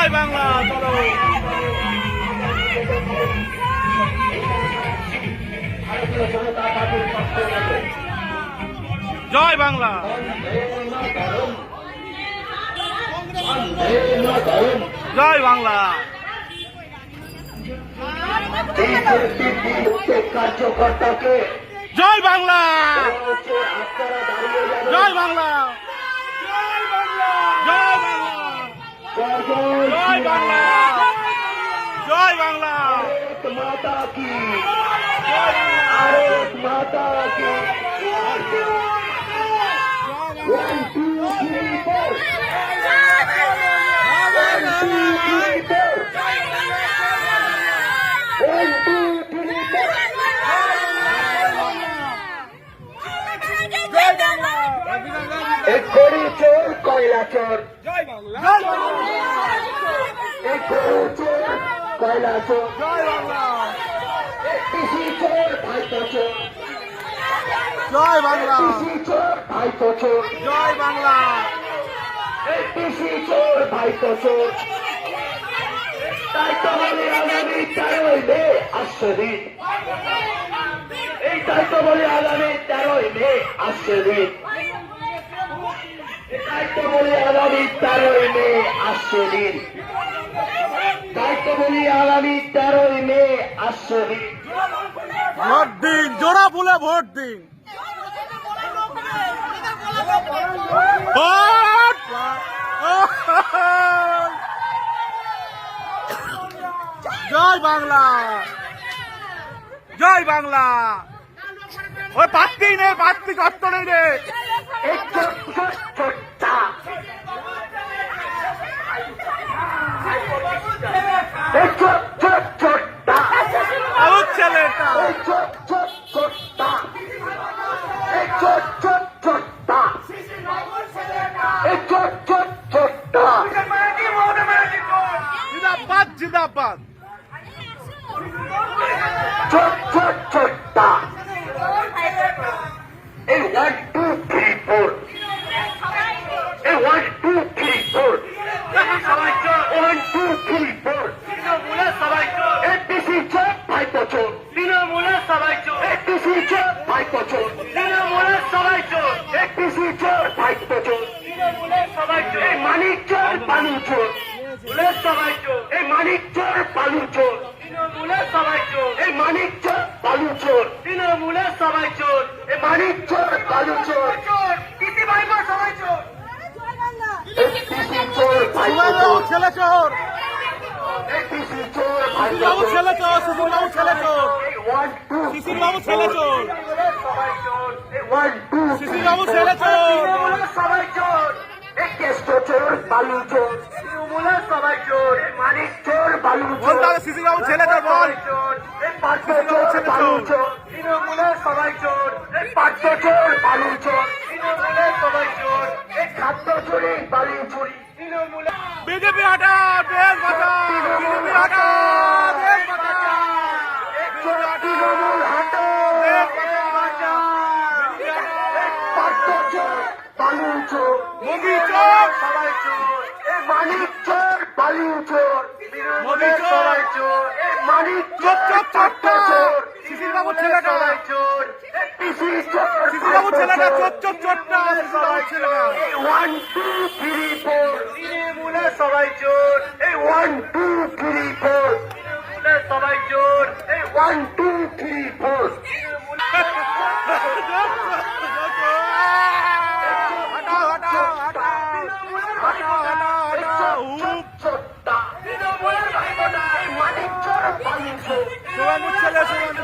জয় বাংলা। চলো জয় বাংলা। জয় বাংলা। কার্যকর্তাকে জয় বাংলা। জয় বাংলা। জয় বাংলা। জয় বাংলা। জয় বাংলা। মাতা কি ভারত মাতা কি। গরু চোর কয়লা চোর, গরু চোর কয়লা চোর, কৃষি চোর ভাইতো চোর, জয় বাংলা। কৃষি চোর ভাইতো চোর, জয় বাংলা। কৃষি চোর ভাইতো চোর। তাই তো বলে আগামী 13ই মে আসছে দিন, এই তাই তো বলে আগামী 13ই মে আসছে দিন, তাই তো বলি আগামী 13ই মে আসছে দিন, তাই তো বলি আগামী 13ই মে আসছে দিন। ভোট দিন, জোড়া ফুলে ভোট দিন। ভোট! জয় বাংলা। জয় বাংলা। ওই পাত্তি নেই, পাত্তি কষ্ট নেই রে। ছেলেটা জিন্দাবাদ, জিন্দাবাদ। এই 1 2 3 4, এই 1 2 3 4, সবাই চোর, 1 2 3 4, তৃণমূলে সবাই চোর, এপিসি চোর ভাইপো চোর, তৃণমূলে সবাই চোর, এপিসি চোর ভাইপো চোর, তৃণমূলে সবাই চোর, এপিসি চোর ভাইপো চোর, তৃণমূলে সবাই চোর, এই মানিক চোর বালু চোর, তৃণমূলে সবাই চোর, এই মানিক চোর বালু চোর, তৃণমূলে সবাই চোর, এই মানিক চোর বালু চোর, তৃণমূলে সবাই চোর, এই মানিক চোর বালু চোর, কৃষি ভাইপো সবাই চোর, এপিসি চোর ভাইপো চোর, ছেলে চোর, এপিসি চোর ভাইপো বাবু চোর, ছেলে চোর, সুনীল বাবু ছেলে চোর, 1 2 শিশির বাবু ছেলে চোর, সবাই চোর, 1 2 শিশির বাবু ছেলে চোর, সবাই চোর, কেষ্ট চোর বালু চোর, তৃণমূলে সবাই চোর, মানিক চোর বালু বল চোর, তাহলে শিশির বাবু ছেলে চোর বল। পার্থ চোর বালু চোর, তৃণমূলে সবাই চোর, পার্থ চোর বালু চোর, তৃণমূলে সবাই চোর, খাদ্য চুরি বালু চুরি, তৃণমূলে বিজেপি হটা, দেশ বাঁচা। বিজেপি হটা, দেশ বাঁচা। তৃণমূল হাটো, দেশ বাঁচা। পার্থ চোর বালু চোর, মোদি চোর, সবাই চোর, মানিক চোর বালু চোর, মোদি চোর, সবাই চোর, মানিক চোর চোর চোর চোরটা। চোর, শিশির বাবু ছেলেটা, সবাই চোর, পিসি চোর, শিশির বাবু ছেলেটা, চোর চোর চোরটা, শিশির বাবু ছেলেটা। 1 2 3 4, তৃণমূলে সবাই চোর, এই 1 2 3 4, তৃণমূলে সবাই চোর, এই 1 2 3 4, হটাও, হটাও, হটাও। হটাও, হটাও, হটাও। চোরটা, তৃণমূলের ভাইবোনা, মানিক চোর বালু চোর, সুগান্ধু ছেলে, সুগান্ধু